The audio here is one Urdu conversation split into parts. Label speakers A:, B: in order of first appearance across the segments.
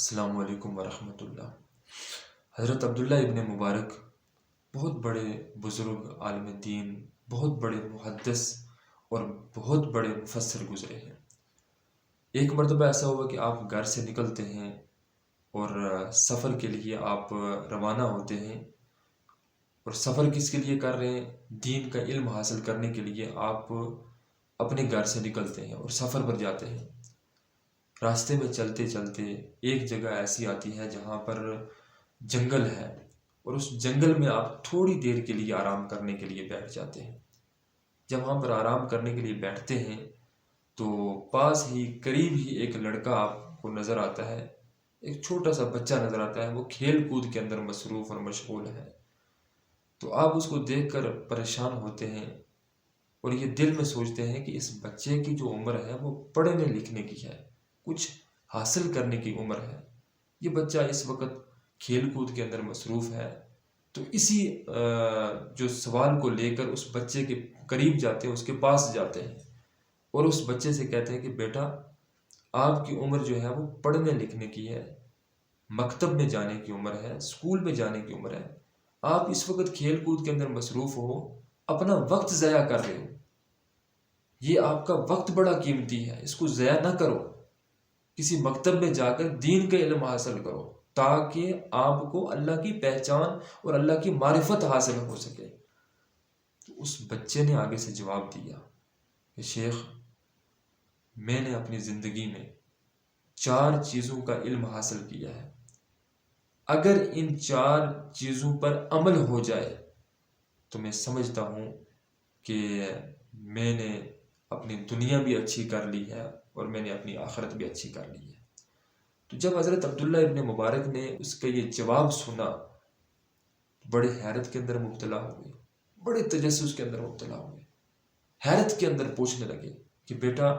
A: السلام علیکم ورحمۃ اللہ۔ حضرت عبداللہ ابن مبارک بہت بڑے بزرگ عالم دین، بہت بڑے محدث اور بہت بڑے مفسر گزرے ہیں۔ ایک مرتبہ ایسا ہوا کہ آپ گھر سے نکلتے ہیں اور سفر کے لیے آپ روانہ ہوتے ہیں، اور سفر کس کے لیے کر رہے ہیں؟ دین کا علم حاصل کرنے کے لیے آپ اپنے گھر سے نکلتے ہیں اور سفر پر جاتے ہیں۔ راستے میں چلتے چلتے ایک جگہ ایسی آتی ہے جہاں پر جنگل ہے، اور اس جنگل میں آپ تھوڑی دیر کے لیے آرام کرنے کے لیے بیٹھ جاتے ہیں۔ جب وہاں پر آرام کرنے کے لیے بیٹھتے ہیں تو پاس ہی قریب ہی ایک لڑکا آپ کو نظر آتا ہے، ایک چھوٹا سا بچہ نظر آتا ہے، وہ کھیل کود کے اندر مصروف اور مشغول ہے۔ تو آپ اس کو دیکھ کر پریشان ہوتے ہیں اور یہ دل میں سوچتے ہیں کہ اس بچے کی جو عمر ہے وہ پڑھنے لکھنے کی ہے، کچھ حاصل کرنے کی عمر ہے، یہ بچہ اس وقت کھیل کود کے اندر مصروف ہے۔ تو اسی جو سوال کو لے کر اس بچے کے قریب جاتے ہیں، اس کے پاس جاتے ہیں اور اس بچے سے کہتے ہیں کہ بیٹا، آپ کی عمر جو ہے وہ پڑھنے لکھنے کی ہے، مکتب میں جانے کی عمر ہے، اسکول میں جانے کی عمر ہے، آپ اس وقت کھیل کود کے اندر مصروف ہو، اپنا وقت ضائع کر رہے ہو، یہ آپ کا وقت بڑا قیمتی ہے، اس کو ضائع نہ کرو، کسی مکتب میں جا کر دین کا علم حاصل کرو تاکہ آپ کو اللہ کی پہچان اور اللہ کی معرفت حاصل ہو سکے۔ تو اس بچے نے آگے سے جواب دیا کہ شیخ، میں نے اپنی زندگی میں 4 چیزوں کا علم حاصل کیا ہے، اگر ان 4 چیزوں پر عمل ہو جائے تو میں سمجھتا ہوں کہ میں نے اپنی دنیا بھی اچھی کر لی ہے اور میں نے اپنی آخرت بھی اچھی کر لی ہے۔ تو جب حضرت عبداللہ ابن مبارک نے اس کا یہ جواب سنا، بڑے حیرت کے اندر مبتلا ہو گئے، بڑے تجسس کے اندر مبتلا ہو گئے، حیرت کے اندر پوچھنے لگے کہ بیٹا،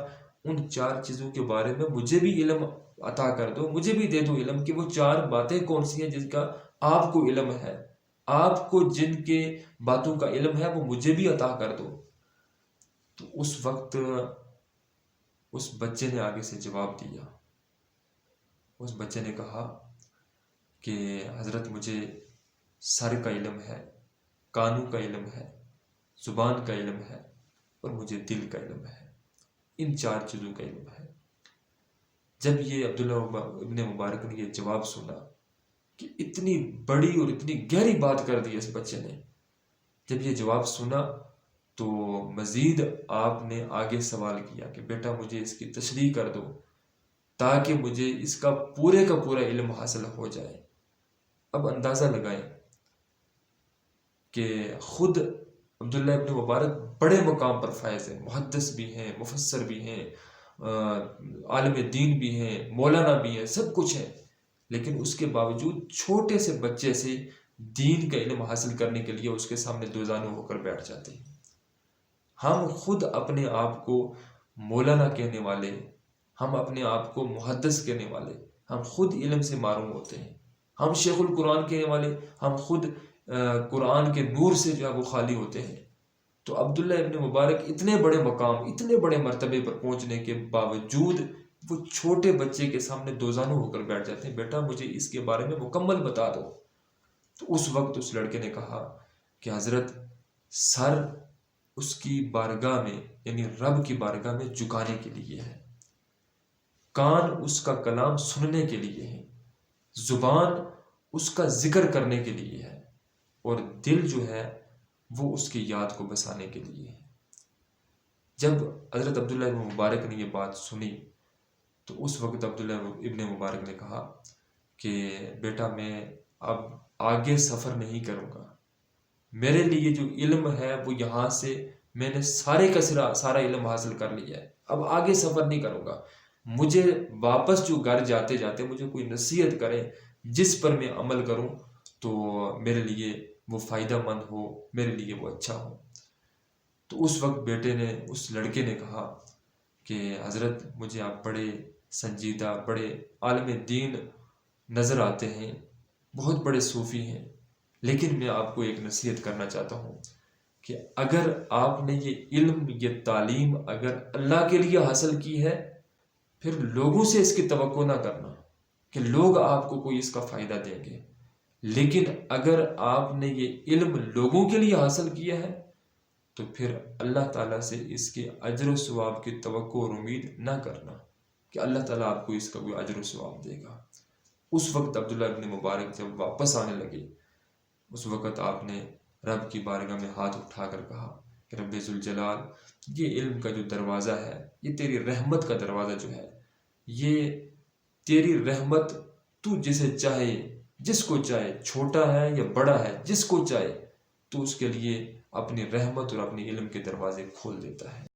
A: ان 4 چیزوں کے بارے میں مجھے بھی علم عطا کر دو، مجھے بھی دے دو علم، کہ وہ 4 باتیں کون سی ہیں جن کا آپ کو علم ہے، آپ کو جن کے باتوں کا علم ہے وہ مجھے بھی عطا کر دو۔ تو اس وقت اس بچے نے آگے سے جواب دیا، اس بچے نے کہا کہ حضرت، مجھے سر کا علم ہے، کانوں کا علم ہے، زبان کا علم ہے، اور مجھے دل کا علم ہے، ان 4 چیزوں کا علم ہے۔ جب یہ عبداللہ ابن مبارک نے یہ جواب سنا کہ اتنی بڑی اور اتنی گہری بات کر دی اس بچے نے، جب یہ جواب سنا تو مزید آپ نے آگے سوال کیا کہ بیٹا، مجھے اس کی تشریح کر دو تاکہ مجھے اس کا پورا علم حاصل ہو جائے۔ اب اندازہ لگائیں کہ خود عبداللہ ابن مبارک بڑے مقام پر فائز ہیں، محدث بھی ہیں، مفسر بھی ہیں، عالم دین بھی ہیں، مولانا بھی ہیں، سب کچھ ہے، لیکن اس کے باوجود چھوٹے سے بچے سے دین کا علم حاصل کرنے کے لیے اس کے سامنے دوزانو ہو کر بیٹھ جاتے ہیں۔ ہم خود اپنے آپ کو مولانا کہنے والے، ہم اپنے آپ کو محدث کہنے والے، ہم خود علم سے معروم ہوتے ہیں، ہم شیخ القرآن کہنے والے، ہم خود قرآن کے نور سے جو ہے وہ خالی ہوتے ہیں۔ تو عبداللہ ابن مبارک اتنے بڑے مقام، اتنے بڑے مرتبے پر پہنچنے کے باوجود وہ چھوٹے بچے کے سامنے دوزانو ہو کر بیٹھ جاتے ہیں، بیٹا مجھے اس کے بارے میں مکمل بتا دو۔ تو اس وقت اس لڑکے نے کہا کہ حضرت، سر اس کی بارگاہ میں، یعنی رب کی بارگاہ میں جھکانے کے لیے ہے، کان اس کا کلام سننے کے لیے ہے، زبان اس کا ذکر کرنے کے لیے ہے، اور دل جو ہے وہ اس کی یاد کو بسانے کے لیے ہے۔ جب حضرت عبداللہ ابن مبارک نے یہ بات سنی تو اس وقت عبداللہ ابن مبارک نے کہا کہ بیٹا، میں اب آگے سفر نہیں کروں گا، میرے لیے جو علم ہے وہ یہاں سے میں نے سارا علم حاصل کر لیا ہے، اب آگے سفر نہیں کروں گا، مجھے واپس جو گھر جاتے جاتے مجھے کوئی نصیحت کرے جس پر میں عمل کروں تو میرے لیے وہ فائدہ مند ہو، میرے لیے وہ اچھا ہو۔ تو اس وقت بیٹے نے، اس لڑکے نے کہا کہ حضرت، مجھے آپ بڑے سنجیدہ، بڑے عالم دین نظر آتے ہیں، بہت بڑے صوفی ہیں، لیکن میں آپ کو ایک نصیحت کرنا چاہتا ہوں کہ اگر آپ نے یہ علم، یہ تعلیم اگر اللہ کے لیے حاصل کی ہے، پھر لوگوں سے اس کی توقع نہ کرنا کہ لوگ آپ کو کوئی اس کا فائدہ دیں گے، لیکن اگر آپ نے یہ علم لوگوں کے لیے حاصل کیا ہے تو پھر اللہ تعالیٰ سے اس کے اجر و ثواب کی توقع اور امید نہ کرنا کہ اللہ تعالیٰ آپ کو اس کا کوئی اجر و ثواب دے گا۔ اس وقت عبداللہ ابن مبارک جب واپس آنے لگے، اس وقت آپ نے رب کی بارگاہ میں ہاتھ اٹھا کر کہا کہ رب ذوالجلال، یہ علم کا جو دروازہ ہے، یہ تیری رحمت کا دروازہ جو ہے، یہ تیری رحمت، تو جسے چاہے، جس کو چاہے، چھوٹا ہے یا بڑا ہے، جس کو چاہے تو اس کے لیے اپنی رحمت اور اپنی علم کے دروازے کھول دیتا ہے۔